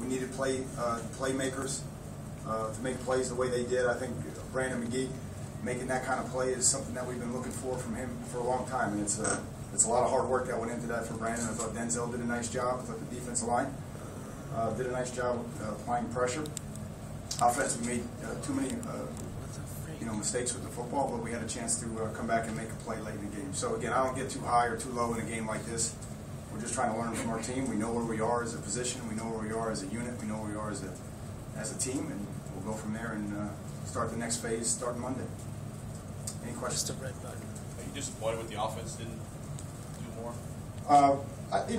We needed playmakers to make plays the way they did. I think Brandon McGee making that kind of play is something that we've been looking for from him for a long time, and it's a lot of hard work that went into that for Brandon. I thought Denzel did a nice job. I thought the defensive line did a nice job applying pressure. Offense, we made too many mistakes with the football, but we had a chance to come back and make a play late in the game. So again, I don't get too high or too low in a game like this. We're just trying to learn from our team. We know where we are as a position. We know where we are as a unit. We know where we are as a team, and we'll go from there and start the next phase starting Monday. Any questions? Just a red button. Are you disappointed with the offense didn't do more? I'd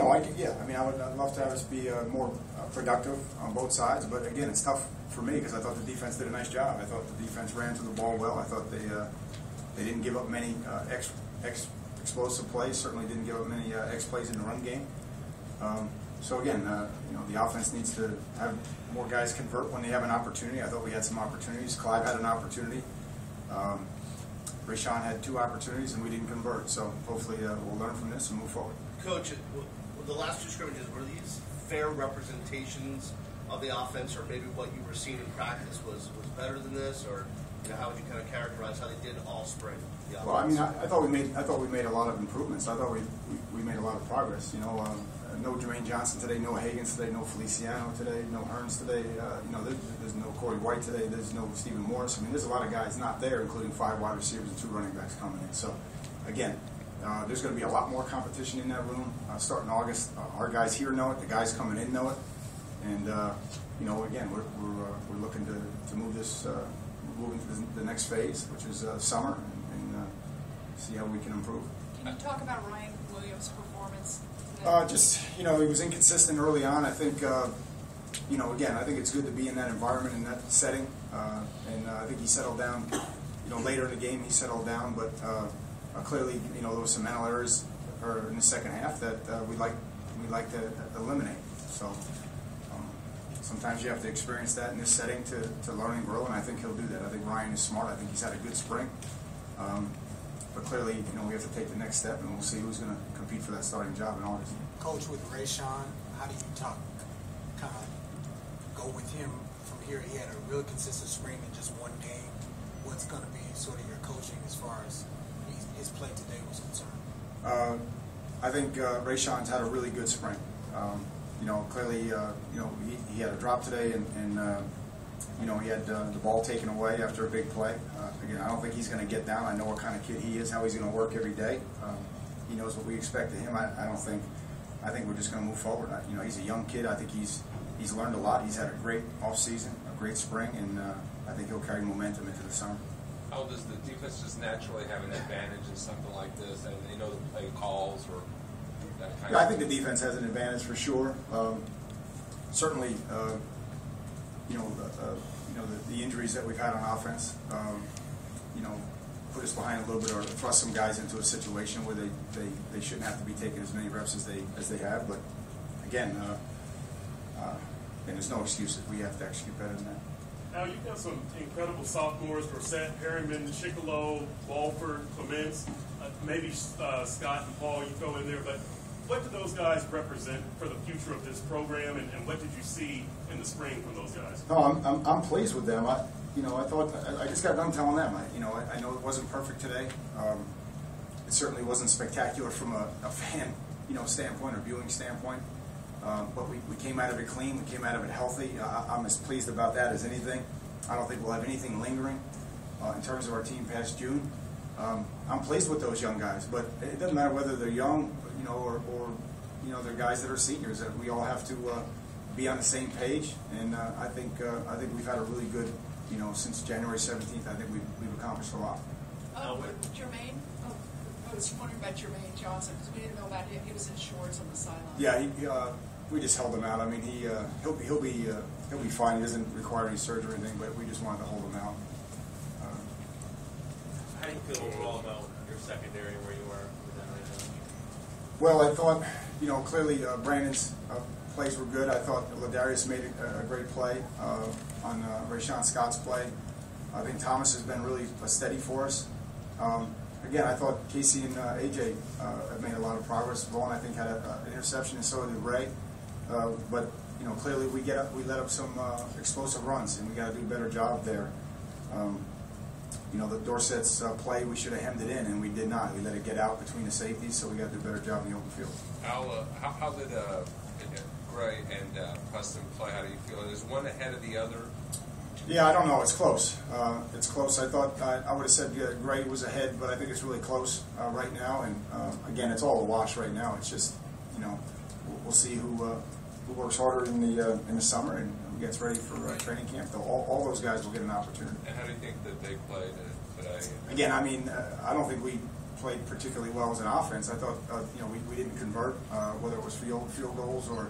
love to have us be more productive on both sides, but again, it's tough for me because I thought the defense did a nice job. I thought the defense ran to the ball well. I thought they didn't give up many explosive plays. Certainly didn't give up many X plays in the run game. So again, the offense needs to have more guys convert when they have an opportunity. I thought we had some opportunities. Clive had an opportunity. Rashawn had 2 opportunities, and we didn't convert. So hopefully we'll learn from this and move forward. Coach, the last 2 scrimmages, were these fair representations of the offense, or maybe what you were seeing in practice was better than this, or how would you kind of characterize how they did all spring? Well, I thought we made a lot of improvements. I thought we made a lot of progress. No Jermaine Johnson today, no Higgins today, no Feliciano today, no Hearns today. There's no Corey White today. There's no Stephen Morris. There's a lot of guys not there, including 5 wide receivers and 2 running backs coming in. So, again, there's going to be a lot more competition in that room starting August. Our guys here know it. The guys coming in know it. And again, we're looking to move this move into the next phase, which is summer, and see how we can improve. Can you talk about Ryan Williams' performance? He was inconsistent early on. I think, again, I think it's good to be in that environment, in that setting, and I think he settled down. Later in the game he settled down, but clearly, there was some mental errors in the second half that we'd like to eliminate. So sometimes you have to experience that in this setting to learn and grow, and I think he'll do that. I think Ryan is smart. I think he's had a good spring. But clearly, we have to take the next step, and we'll see who's going to compete for that starting job in August. Coach, with Rashawn, how do you kind of go with him from here? He had a real consistent spring in just one game. What's going to be sort of your coaching as far as his play today was concerned? I think Rashawn's had a really good spring. Clearly, he had a drop today, and he had the ball taken away after a big play. Again, I don't think he's going to get down. I know what kind of kid he is, how he's going to work every day. He knows what we expect of him. I think we're just going to move forward. He's a young kid. I think he's learned a lot. He's had a great offseason, a great spring, and I think he'll carry momentum into the summer. How does the defense just naturally have an advantage in something like this, and they know the play calls or that kind of I think the defense has an advantage for sure. Certainly, the injuries that we've had on offense, put us behind a little bit, or thrust some guys into a situation where they shouldn't have to be taking as many reps as they have. But again, and there's no excuses. We have to execute better than that. Now, you've got some incredible sophomores: Brissett, Perryman, Chicolo, Walford, Clements, maybe Scott and Paul you throw in there. But what do those guys represent for the future of this program, and what did you see in the spring from those guys? No, I'm pleased with them. I thought I just got done telling them. I know it wasn't perfect today. It certainly wasn't spectacular from a fan standpoint or viewing standpoint. But we came out of it clean. We came out of it healthy. I'm as pleased about that as anything. I don't think we'll have anything lingering in terms of our team past June. I'm pleased with those young guys, but it doesn't matter whether they're young, or they're guys that are seniors. That we all have to be on the same page. And I think we've had a really good, since January 17th. I think we've accomplished a lot. Jermaine. I was wondering about Jermaine Johnson because we didn't know about him. He was in shorts on the sideline. Yeah, we just held him out. He'll be fine. He doesn't require any surgery or anything, but we just wanted to hold him out. How do you feel overall about your secondary where you are with that right now? Well, I thought, clearly Brandon's plays were good. I thought Ladarius made a great play on Rashawn Scott's play. I think Thomas has been really steady for us. Again, I thought Casey and AJ have made a lot of progress. Vaughn, I think, had an interception, and so did Ray. But clearly we let up some explosive runs, and we got to do a better job there. The Dorsett's play, we should have hemmed it in, and we did not. We let it get out between the safeties, so we got to do a better job in the open field. Al, how did Gray and Preston play? How do you feel? Is one ahead of the other? Yeah, I don't know. It's close. It's close. I thought I would have said Gray was ahead, but I think it's really close right now. And again, it's all a wash right now. It's just we'll see who works harder in the summer and who gets ready for training camp. All those guys will get an opportunity. And how do you think that they played today? Again, I mean, I don't think we played particularly well as an offense. I thought we didn't convert, whether it was field goals or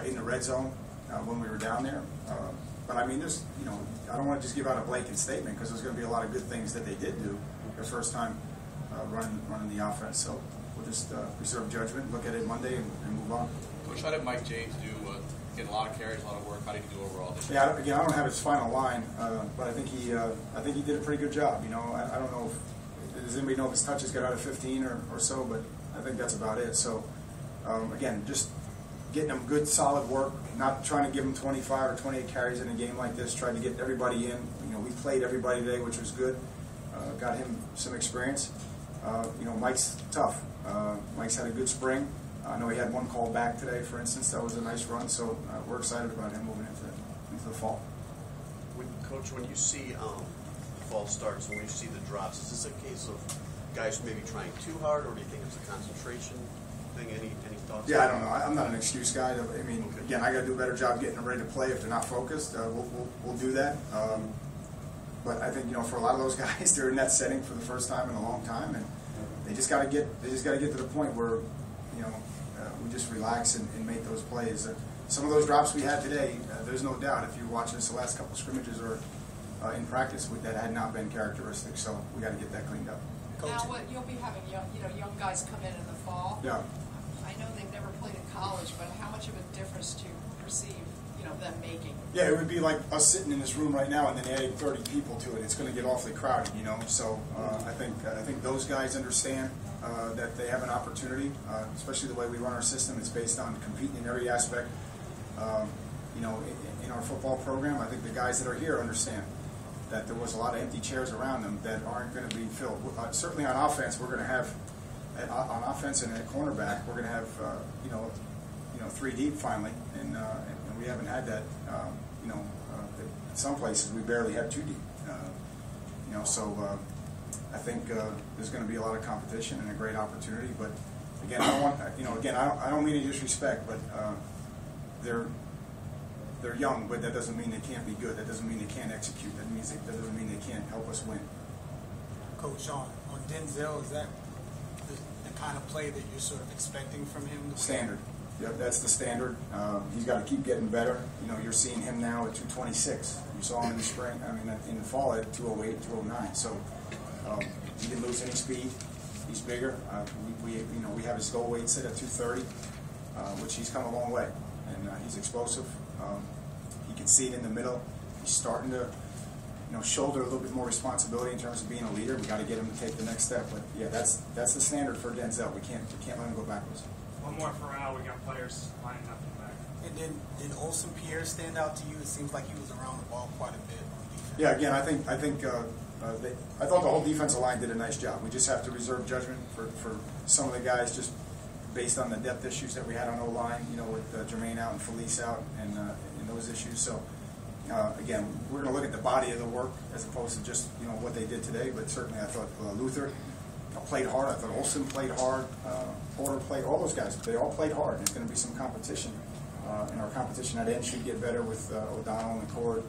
in the red zone when we were down there. But I mean, there's I don't want to just give out a blanket statement because there's going to be a lot of good things that they did do their first time running the offense. So we'll just reserve judgment, look at it Monday, and move on. Coach, how did Mike James do? Getting a lot of carries, a lot of work. How did he do overall this year? Yeah, again, I don't have his final line, but I think he did a pretty good job. I don't know if does anybody know if his touches got out of 15 or so, but I think that's about it. So again, just getting them good, solid work. Not trying to give them 25 or 28 carries in a game like this. Tried to get everybody in. We played everybody today, which was good. Got him some experience. Mike's tough. Mike's had a good spring. I know he had one call back today, for instance. That was a nice run, so we're excited about him moving into the fall. Coach, when you see fall starts, when you see the drops, is this a case of guys maybe trying too hard, or do you think it's a concentration thing? Any thoughts? Yeah, I don't know. I'm not an excuse guy. I mean, again, I got to do a better job getting them ready to play. If they're not focused, we'll do that. But I think for a lot of those guys, they're in that setting for the first time in a long time, and they just got to get to the point where we just relax and make those plays. Some of those drops we had today, there's no doubt. If you're watching us the last couple of scrimmages or in practice, that had not been characteristic. So we got to get that cleaned up. Now, you'll be having young guys come in the fall. Yeah. I know they've never played in college, but how much of a difference do you perceive them making? Yeah, it would be like us sitting in this room right now and then adding 30 people to it. It's going to get awfully crowded, So I think those guys understand that they have an opportunity, especially the way we run our system. It's based on competing in every aspect. In our football program, I think the guys that are here understand that there was a lot of empty chairs around them that aren't going to be filled. Certainly on offense, we're going to have on offense and at cornerback, we're going to have 3 deep finally, and we haven't had that. In some places we barely have 2 deep. So I think there's going to be a lot of competition and a great opportunity. But again, I don't mean any disrespect, but they're young, but that doesn't mean they can't be good. That doesn't mean they can't execute. That doesn't mean they can't help us win. Coach, on Denzel, is that the kind of play that you're sort of expecting from him? Standard. Yep, that's the standard. He's got to keep getting better. You're seeing him now at 226. You saw him in the spring. In the fall at 208, 209. So he didn't lose any speed. He's bigger. We have his goal weight set at 230, which he's come a long way, and he's explosive. He can see it in the middle. He's starting to, shoulder a little bit more responsibility in terms of being a leader. We got to get him to take the next step. But yeah, that's the standard for Denzel. We can't let him go backwards. One more for Al. We got players lining up in the back. And then did Olsen Pierre stand out to you? It seems like he was around the ball quite a bit on defense. Yeah, again, I thought the whole defensive line did a nice job. We just have to reserve judgment for some of the guys just based on the depth issues that we had on O-line, with Jermaine out and Felice out and those issues. So, again, we're going to look at the body of the work as opposed to just, what they did today. But certainly I thought Luther played hard. I thought Olsen played hard. Porter played. All those guys, they all played hard. There's going to be some competition. And our competition at end should get better with O'Donnell and McCord,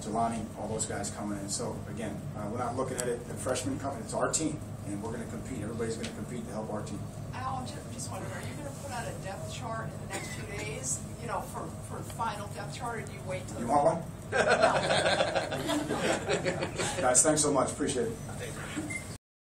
Jelani, all those guys coming in. So, again, we're not looking at it, the freshmen coming. It's our team, and we're going to compete. Everybody's going to compete to help our team. Al, I'm just wondering, are you going to put out a depth chart in the next few days, for final depth chart, or do you wait till... You want one? Guys, thanks so much. Appreciate it.